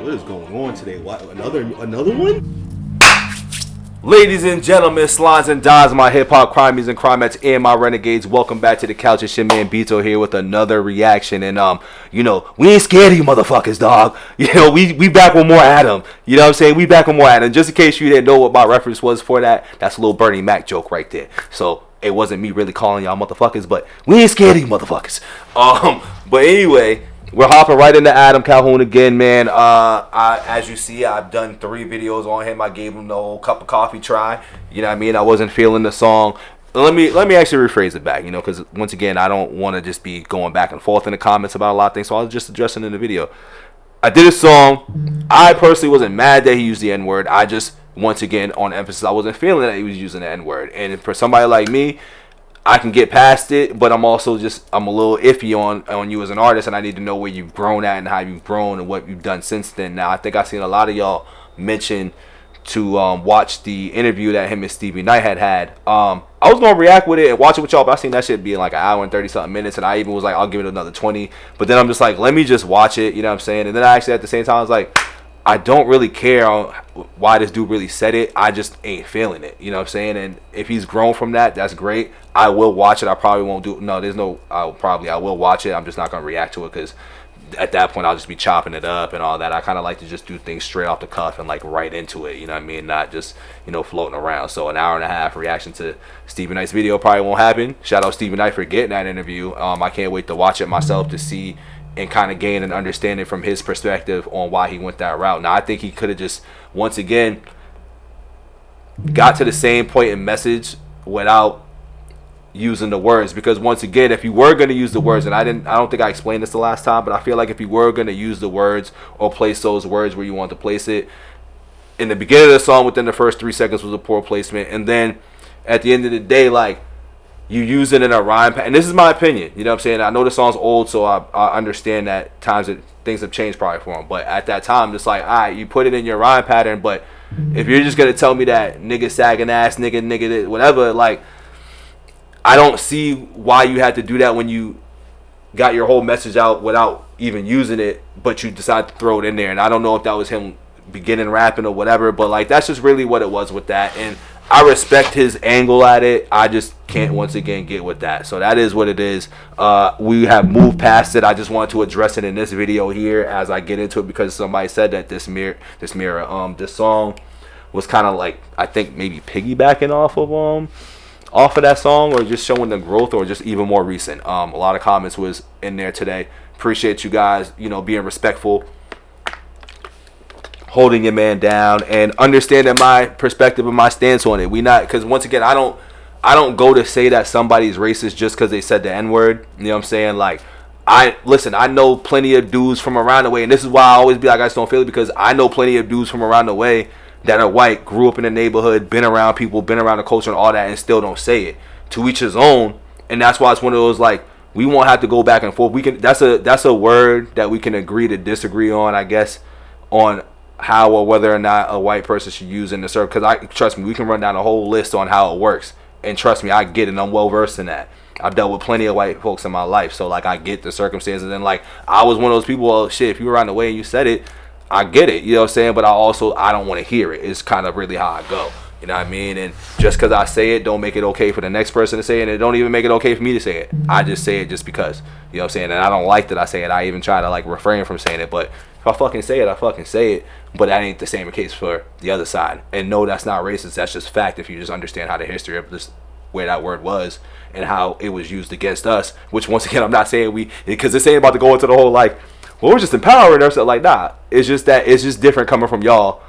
What is going on today? What, another one? Ladies and gentlemen, slines and dimes, my hip-hop crimies and crimettes and my renegades, welcome back to the couch. It's your man Bito here with another reaction. And you know, we ain't scared of you motherfuckers, dog. You know, we back with more Adam. You know what I'm saying? We back with more Adam. Just in case you didn't know what my reference was for that, that's a little Bernie Mac joke right there. So it wasn't me really calling y'all motherfuckers, but we ain't scared of you motherfuckers. But anyway, we're hopping right into Adam Calhoun again, man. As you see, I've done 3 videos on him. I gave him the whole cup of coffee try. You know what I mean? I wasn't feeling the song. Let me actually rephrase it back, you know, because once again, I don't want to just be going back and forth in the comments about a lot of things. So I was just addressing in the video. I did a song. I personally wasn't mad that he used the N-word. I just, once again, on emphasis, I wasn't feeling that he was using the N-word. And for somebody like me, I can get past it, but I'm also I'm a little iffy on you as an artist, and I need to know where you've grown at and how you've grown and what you've done since then. Now, I think I've seen a lot of y'all mention to watch the interview that him and Stevie Knight had. I was going to react with it and watch it with y'all, but I seen that shit being like an hour and 30-something minutes, and I even was like, I'll give it another 20. But then I'm just like, let me just watch it, you know what I'm saying? And then I actually, at the same time, I was like, I don't really care why this dude really said it. I just ain't feeling it. You know what I'm saying? And if he's grown from that, that's great. I will watch it. I probably won't do... No, there's no... I will watch it. I'm just not going to react to it because at that point, I'll just be chopping it up and all that. I kind of like to just do things straight off the cuff and like right into it. You know what I mean? Not just, you know, floating around. So an hour and a half reaction to Stevie Knight's video probably won't happen. Shout out Stevie Knight for getting that interview. I can't wait to watch it myself to see and kind of gain an understanding from his perspective on why he went that route. Now, I think he could have just, once again, got to the same point in message without using the words. Because once again, if you were going to use the words, and I don't think I explained this the last time, but I feel like if you were going to use the words or place those words where you want to place it, in the beginning of the song, within the first 3 seconds was a poor placement. And then at the end of the day, like, you use it in a rhyme pattern. And this is my opinion. You know what I'm saying? I know the song's old, so I understand that things have changed probably for him. But at that time, it's like, all right, you put it in your rhyme pattern. But if you're just going to tell me that nigga sagging ass, nigga, whatever, like, I don't see why you had to do that when you got your whole message out without even using it, but you decided to throw it in there. And I don't know if that was him beginning rapping or whatever, but, like, that's just really what it was with that. And I respect his angle at it. I just can't, once again, get with that. So that is what it is. We have moved past it. I just wanted to address it in this video here as I get into it because somebody said that this song was kind of like, I think maybe piggybacking off of that song, or just showing the growth, or just even more recent. A lot of comments was in there today. Appreciate you guys, you know, being respectful, holding your man down, and understanding my perspective and my stance on it. Because once again, I don't go to say that somebody's racist just because they said the N-word. You know what I'm saying? Like, I know plenty of dudes from around the way, and this is why I always be like, I just don't feel it, because I know plenty of dudes from around the way that are white, grew up in the neighborhood, been around people, been around the culture and all that, and still don't say it. To each his own. And that's why it's one of those, like, we won't have to go back and forth. That's a word that we can agree to disagree on, I guess, on how or whether or not a white person should use in the circle. Because trust me, we can run down a whole list on how it works. And trust me, I get it. I'm well versed in that. I've dealt with plenty of white folks in my life, so like I get the circumstances. And like I was one of those people. Well, shit, if you were around the way and you said it, I get it. You know what I'm saying? But I don't want to hear it. It's kind of really how I go. You know what I mean? And just because I say it, don't make it okay for the next person to say it, and it don't even make it okay for me to say it. I just say it just because. You know what I'm saying? And I don't like that I say it. I even try to like refrain from saying it. But if I fucking say it, I fucking say it. But that ain't the same case for the other side. And no, that's not racist. That's just fact. If you just understand how the history of this, where that word was, and how it was used against us. Which once again, I'm not saying because this ain't about to go into the whole like, well, we're just empowering ourselves. Like, nah. It's just that it's just different coming from y'all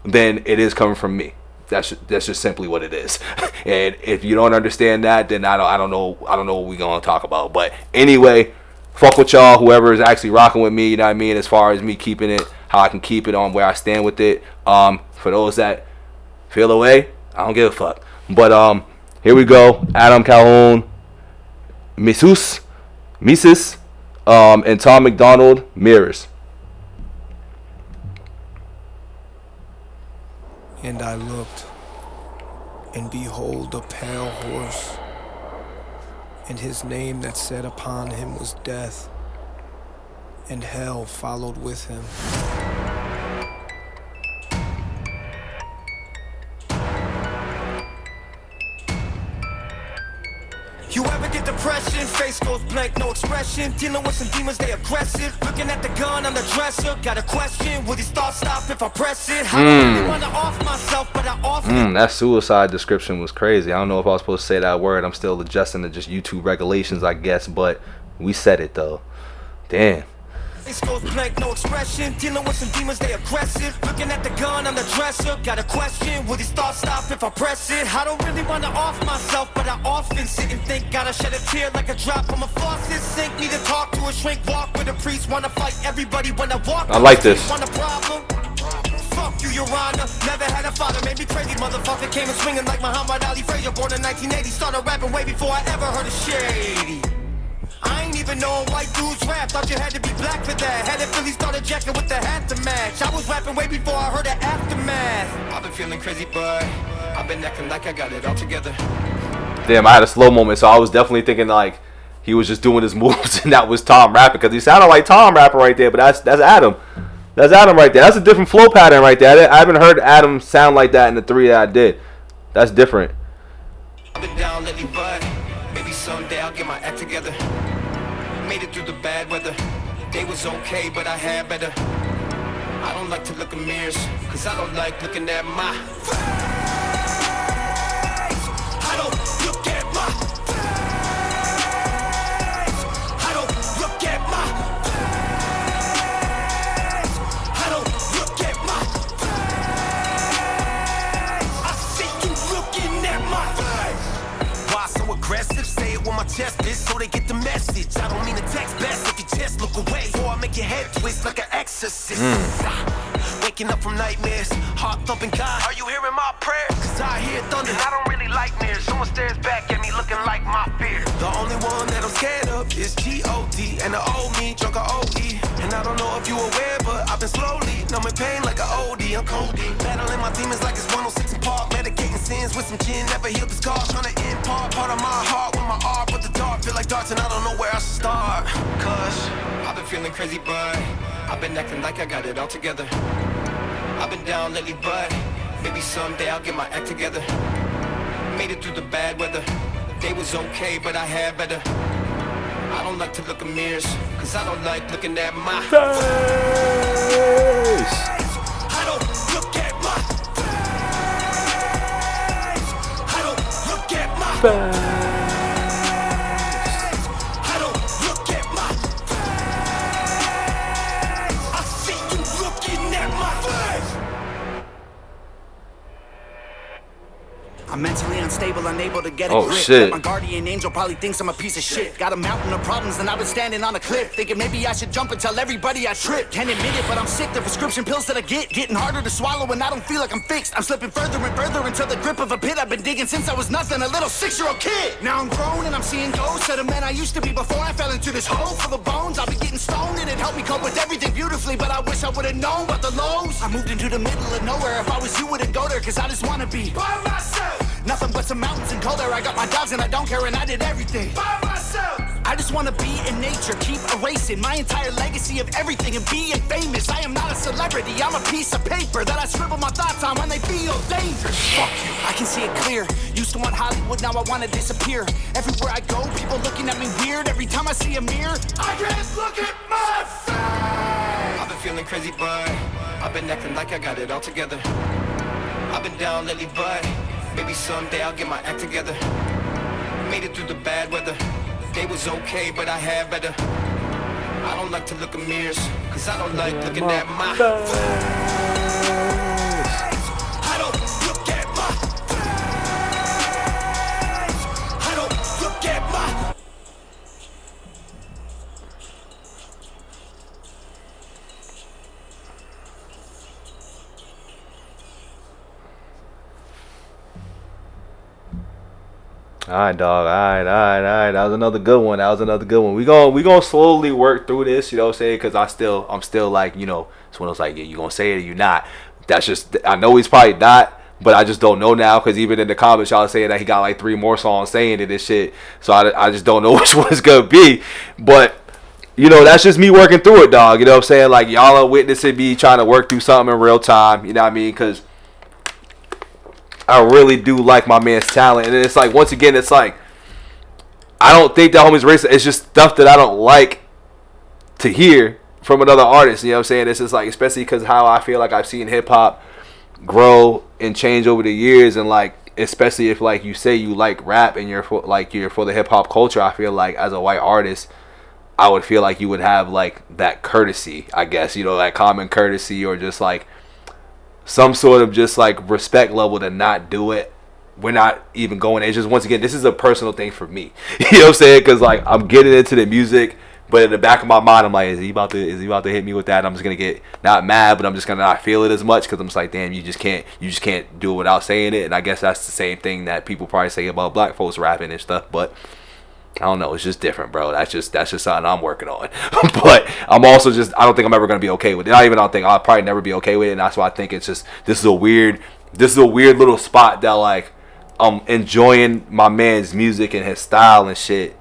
than it is coming from me. That's just simply what it is. And if you don't understand that, then I don't know what we're gonna talk about. But anyway, fuck with y'all, whoever is actually rocking with me, you know what I mean, as far as me keeping it, how I can keep it on where I stand with it. For those that feel away, I don't give a fuck. But here we go. Adam Calhoun, Mesus, and Tom MacDonald, Mirrors. And I looked, and behold a pale horse, and his name that sat upon him was Death, and hell followed with him. You ever get depression? Face goes blank, no expression. Dealing with some demons, they aggressive. Looking at the gun on the dresser. Got a question, will these thoughts stop if I press it? I don't really wanna off myself, but I often That suicide description was crazy. I don't know if I was supposed to say that word. I'm still adjusting to just YouTube regulations, I guess. But we said it, though. Damn. Face goes blank, no expression. Dealing with some demons, they aggressive. Looking at the gun on the dresser. Got a question, will these thoughts stop if I press it? I don't really wanna off myself, but I often sit and think. Gotta shed a tear like a drop from a faucet sink. Need to talk to a shrink, walk with a priest. Wanna fight everybody when I walk. I like this. Want a problem? Fuck you, Your Honor. Never had a father, made me crazy. Motherfucker came in swinging like Muhammad Ali Frazier. Born in 1980, started rapping way before I ever heard of Shady. I ain't even know white dudes rap. Thought you had to be black for that. Had it Philly started jacking with the hat to match. I was rapping way before I heard the aftermath. I've been feeling crazy, but I've been acting like I got it all together. Damn, I had a slow moment, so I was definitely thinking like he was just doing his moves and that was Tom rapping, because he sounded like Tom rapping right there, but that's Adam. That's Adam right there. That's a different flow pattern right there. I haven't heard Adam sound like that in the 3 that I did. That's different. I've been down lately, but maybe someday I'll get my act together. Made it through the bad weather. Day was okay, but I had better. I don't like to look in mirrors, cause I don't like looking at my face. I don't look at my face. I don't look at my face. I don't look at my face. I see you looking at my face. Why so aggressive? Say it with my chest is so they get the message. I don't mean to text best if you just look away, or I make your head twist like an exorcist. Waking up from nightmares, heart thumping. God, are you hearing my prayers? Cause I hear thunder and I don't really like mirrors. Someone stares back at me looking like my fear. The only one that I'm scared of is G-O-D and the old me, drunk a O-E. And I don't know if you aware, but I've been slowly numbing pain like an OD. I'm Cody, battling my demons like it's 106 in Park. Medicating sins with some gin, never healed the scars. Trying to end part of my heart with my art, but the dark feel like darts and I don't know where I should start. Cause I've been feeling crazy, but I've been acting like I got it all together. I've been down lately, but maybe someday I'll get my act together. Made it through the bad weather. Day was okay, but I had better. I don't like to look in mirrors, cause I don't like looking at my face. I don't look at my face. I don't look at my face. I don't look at my face. I see you looking at my face. I'm mentally unstable, unable to get a Oh, grip. shit. My guardian angel probably thinks I'm a piece of shit. Got a mountain of problems and I've been standing on a cliff, thinking maybe I should jump and tell everybody I tripped. Can't admit it, but I'm sick. The prescription pills that I get getting harder to swallow and I don't feel like I'm fixed. I'm slipping further and further into the grip of a pit I've been digging since I was nothing, a little 6-year-old kid. Now I'm grown and I'm seeing ghosts of the man I used to be before I fell into this hole full of bones. I've been getting stoned and it helped me cope with everything beautifully, but I wish I would've known about the lows. I moved into the middle of nowhere. If I was you, wouldn't go there, cause I just wanna be by myself. Nothing but some mountains and colder. I got my dogs and I don't care, and I did everything by myself. I just wanna be in nature, keep erasing my entire legacy of everything and being famous. I am not a celebrity, I'm a piece of paper that I scribble my thoughts on when they feel dangerous. Fuck you, I can see it clear. Used to want Hollywood, now I wanna disappear. Everywhere I go, people looking at me weird. Every time I see a mirror, I can't look at my face. I've been feeling crazy, but I've been acting like I got it all together. I've been down lately, but maybe someday I'll get my act together. Made it through the bad weather. Day was okay, but I had better. I don't like to look in mirrors, cause I don't like looking at my face. I don't look at my face. I don't look at my All right, dog. All right. That was another good one. We gonna slowly work through this. You know what I'm saying? Cause I'm still like, you know, it's one of those like, yeah, you gonna say it or you not. That's just, I know he's probably not, but I just don't know now. Cause even in the comments, y'all saying that he got like 3 more songs saying it and shit. So I just don't know which one it's gonna be. But you know, that's just me working through it, dog. You know what I'm saying? Like y'all are witnessing me trying to work through something in real time. You know what I mean? Cause I really do like my man's talent. And it's like, once again, it's like, I don't think that homie's racist. It's just stuff that I don't like to hear from another artist. You know what I'm saying? It's just like, especially because how I feel like I've seen hip hop grow and change over the years, and like, especially if like you say you like rap and you're for the hip hop culture, I feel like as a white artist, I would feel like you would have like that courtesy, I guess, you know, that common courtesy, or just like some sort of just like respect level to not do it. We're not even going. It's just, once again, this is a personal thing for me. You know what I'm saying? Because like, I'm getting into the music, but in the back of my mind, I'm like, is he about to hit me with that? I'm just gonna get not mad, but I'm just gonna not feel it as much, because I'm just like, damn, you just can't do it without saying it. And I guess that's the same thing that people probably say about black folks rapping and stuff, but I don't know. It's just different, bro. That's just something I'm working on. But I'm also just, I don't think I'm ever gonna be okay with it. I don't think I'll probably never be okay with it, and that's why I think it's just, this is a weird little spot that like, I'm enjoying my man's music and his style and shit,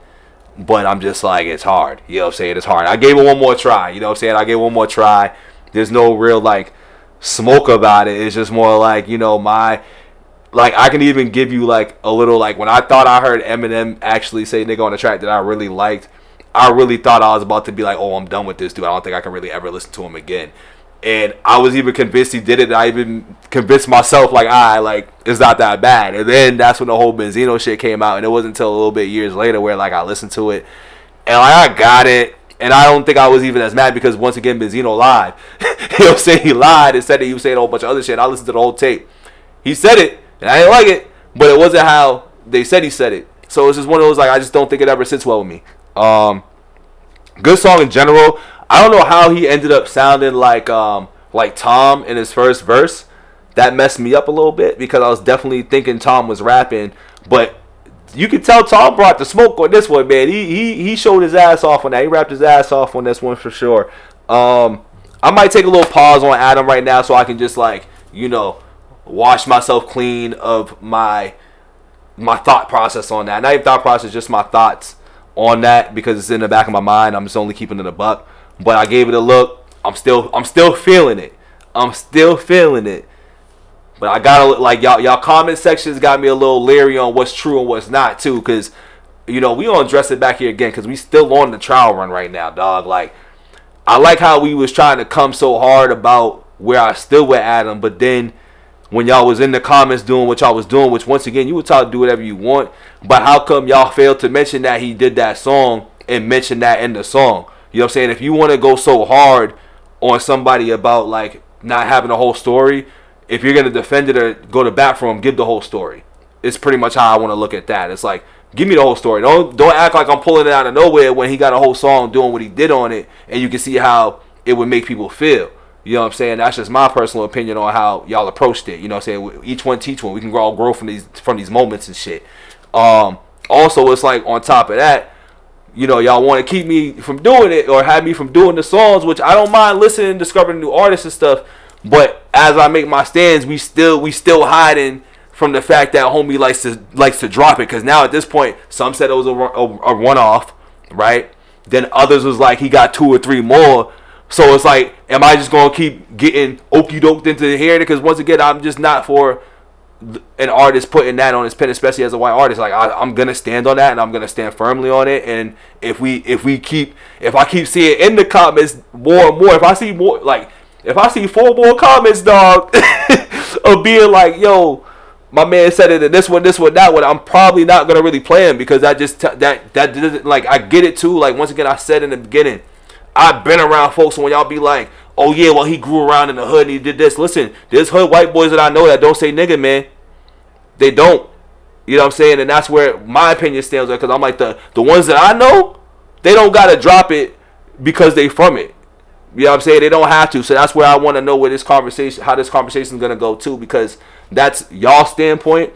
but I'm just like, it's hard. You know what I'm saying? It's hard. I gave it one more try. You know what I'm saying? I gave it one more try. There's no real like smoke about it. It's just more like, you know, like, I can even give you like a little, like, when I thought I heard Eminem actually say nigga on the track that I really liked, I really thought I was about to be like, oh, I'm done with this dude. I don't think I can really ever listen to him again. And I was even convinced he did it. And I even convinced myself, like, like, it's not that bad. And then that's when the whole Benzino shit came out. And it wasn't until a little bit years later where, like, I listened to it. And, like, I got it. And I don't think I was even as mad, because, once again, Benzino lied. You know what I'm saying? He lied and said that he was saying a whole bunch of other shit. I listened to the whole tape. He said it, and I didn't like it. But it wasn't how they said he said it. So it's just one of those, like, I just don't think it ever sits well with me. Good song in general. I don't know how he ended up sounding like Tom in his first verse. That messed me up a little bit, because I was definitely thinking Tom was rapping, but you could tell Tom brought the smoke on this one, man. He showed his ass off on that. He rapped his ass off on this one for sure. I might take a little pause on Adam right now so I can just, like, you know, wash myself clean of my thought process on that. Not even thought process, just my thoughts on that, because it's in the back of my mind. I'm just only keeping it a buck. But I gave it a look. I'm still feeling it. But I gotta, like, y'all comment sections got me a little leery on what's true and what's not too, because, you know, we gonna address it back here again, because we still on the trial run right now, dog. Like, I like how we was trying to come so hard about where I stood with Adam, but then when y'all was in the comments doing what y'all was doing, which, once again, you were taught to do whatever you want, but how come y'all failed to mention that he did that song and mention that in the song? You know what I'm saying? If you want to go so hard on somebody about, like, not having a whole story, if you're going to defend it or go to bat for him, give the whole story. It's pretty much how I want to look at that. It's like, give me the whole story. Don't act like I'm pulling it out of nowhere when he got a whole song doing what he did on it, and you can see how it would make people feel. You know what I'm saying? That's just my personal opinion on how y'all approached it. You know what I'm saying? Each one teach one. We can all grow from these moments and shit. Also, it's like, on top of that, you know, y'all want to keep me from doing it or have me from doing the songs, which I don't mind listening and discovering new artists and stuff. But as I make my stands, we still hiding from the fact that homie likes to drop it. Because now at this point, some said it was a one-off, right? Then others was like he got 2 or 3 more. So it's like, am I just going to keep getting okey-doked into hearing it? Because once again, I'm just not for an artist putting that on his pen, especially as a white artist. Like, I'm gonna stand on that, and I'm gonna stand firmly on it. And if I keep seeing in the comments more and more, if I see 4 more comments, dog, of being like, yo, my man said it in this one, that one, I'm probably not gonna really play him, because that doesn't, like, I get it too. Like, once again, I said in the beginning, I've been around folks, and when y'all be like, oh yeah, well, he grew around in the hood and he did this. Listen, there's hood white boys that I know that don't say nigga, man. They don't. You know what I'm saying? And that's where my opinion stands, because I'm like, the ones that I know, they don't got to drop it because they from it. You know what I'm saying? They don't have to. So that's where I want to know how this conversation is going to go too, because that's y'all standpoint.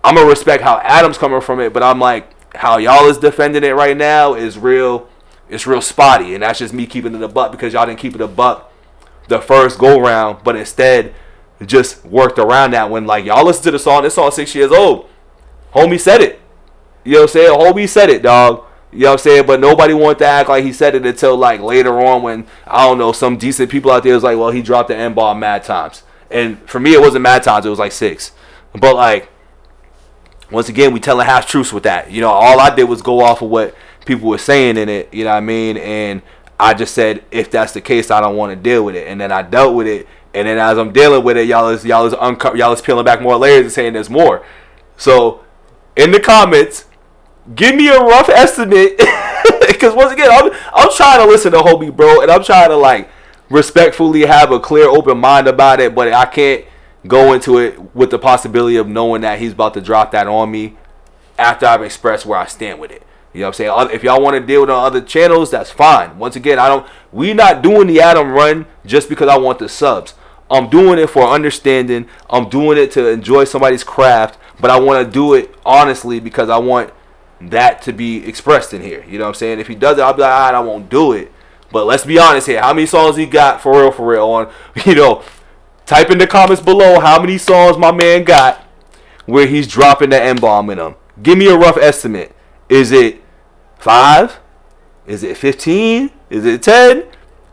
I'm going to respect how Adam's coming from it, but I'm like, how y'all is defending it right now is real. It's real spotty, and that's just me keeping it a buck, because y'all didn't keep it a buck the first go round, but instead just worked around that when, like, y'all listen to the song, this song 6 years old. Homie said it. You know what I'm saying? Homie said it, dog. You know what I'm saying? But nobody wanted to act like he said it until, like, later on when, I don't know, some decent people out there was like, well, he dropped the N-ball mad times. And for me, it wasn't mad times. It was like 6. But, like, once again, we telling half truths with that. You know, all I did was go off of what people were saying in it. You know what I mean? And I just said, if that's the case, I don't want to deal with it. And then I dealt with it. And then as I'm dealing with it, y'all is peeling back more layers and saying there's more. So in the comments, give me a rough estimate, because once again, I'm trying to listen to homie, bro, and I'm trying to like respectfully have a clear, open mind about it, but I can't go into it with the possibility of knowing that he's about to drop that on me after I've expressed where I stand with it. You know what I'm saying? If y'all want to deal with on other channels, that's fine. Once again, we not doing the Adam run just because I want the subs. I'm doing it for understanding. I'm doing it to enjoy somebody's craft, but I want to do it honestly because I want that to be expressed in here. You know what I'm saying? If he does it, I'll be like, all right, I won't do it. But let's be honest here. How many songs he got for real on, you know, type in the comments below how many songs my man got where he's dropping the N-bomb in them. Give me a rough estimate. Is it 5? Is it 15? Is it 10?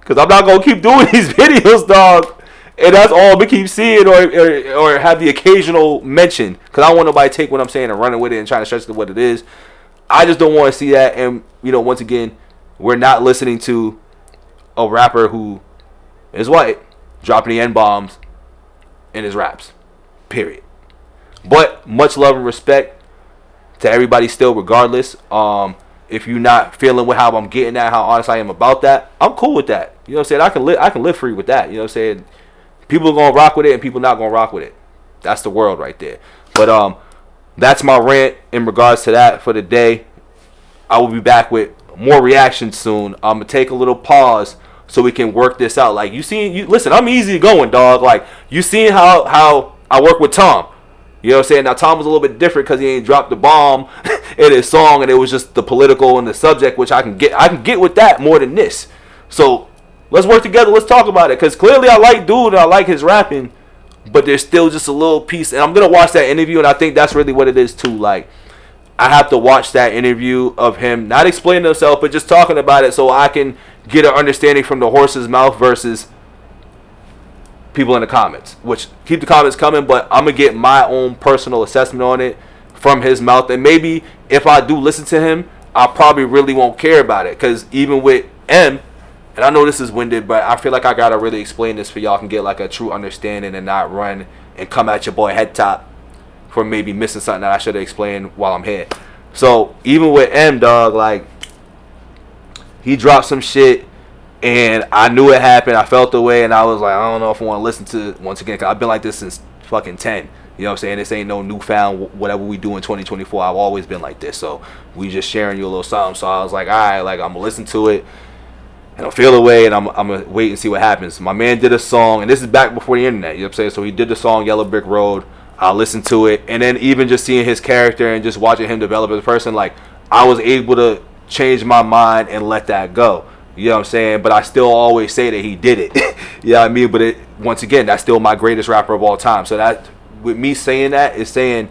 Because I'm not going to keep doing these videos, dog. And that's all I'm going to keep seeing or have the occasional mention. Because I don't want nobody to take what I'm saying and running with it and trying to stretch it to what it is. I just don't want to see that. And, you know, once again, we're not listening to a rapper who is white dropping the N-bombs in his raps. Period. But much love and respect to everybody still regardless. If you're not feeling with how I'm getting at, how honest I am about that, I'm cool with that. You know what I'm saying? I can live free with that. You know what I'm saying? People are going to rock with it and people not going to rock with it. That's the world right there. But that's my rant in regards to that for the day. I will be back with more reactions soon. I'm going to take a little pause so we can work this out. Like, listen, I'm easy going, dog. Like, you seen how I work with Tom. You know what I'm saying? Now, Tom was a little bit different because he ain't dropped the bomb in his song, and it was just the political and the subject, which I can get with that more than this. So let's work together. Let's talk about it, because clearly I like dude and I like his rapping, but there's still just a little piece. And I'm going to watch that interview, and I think that's really what it is too. Like, I have to watch that interview of him not explaining himself, but just talking about it so I can get an understanding from the horse's mouth versus people in the comments, which keep the comments coming, but I'm going to get my own personal assessment on it from his mouth. And maybe if I do listen to him, I probably really won't care about it, because even with M, and I know this is winded, but I feel like I got to really explain this for y'all can get like a true understanding and not run and come at your boy head top for maybe missing something that I should have explained while I'm here. So even with M, dog, like, he dropped some shit and I knew it happened. I felt the way, and I was like, I don't know if I want to listen to it once again, because I've been like this since fucking 10. You know what I'm saying? This ain't no newfound whatever we do in 2024. I've always been like this. So we just sharing you a little something. So I was like, all right, like, I'm going to listen to it and I'll feel the way, and I'm going to wait and see what happens. My man did a song, and this is back before the internet. You know what I'm saying? So he did the song Yellow Brick Road. I listened to it, and then even just seeing his character and just watching him develop as a person, like, I was able to change my mind and let that go. You know what I'm saying? But I still always say that he did it. You know what I mean? But once again, that's still my greatest rapper of all time. So that, with me saying that, is saying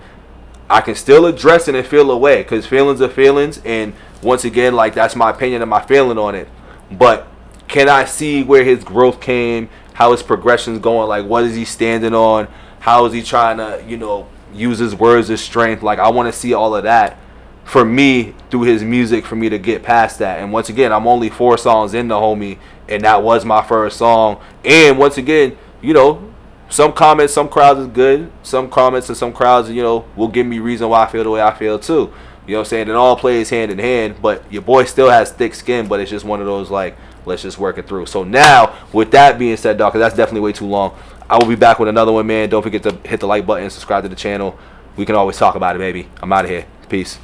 I can still address it and feel away, because feelings are feelings. And once again, like, that's my opinion and my feeling on it. But can I see where his growth came, how his progression's going? Like, what is he standing on? How is he trying to, you know, use his words as strength? Like, I want to see all of that for me through his music, for me to get past that. And once again, I'm only 4 songs in the homie, and that was my first song. And once again, you know, some comments, some crowds is good. Some comments and some crowds, you know, will give me reason why I feel the way I feel too. You know what I'm saying? It all plays hand in hand, but your boy still has thick skin, but it's just one of those, like, let's just work it through. So now, with that being said, dog, because that's definitely way too long, I will be back with another one, man. Don't forget to hit the like button, subscribe to the channel. We can always talk about it, baby. I'm out of here. Peace.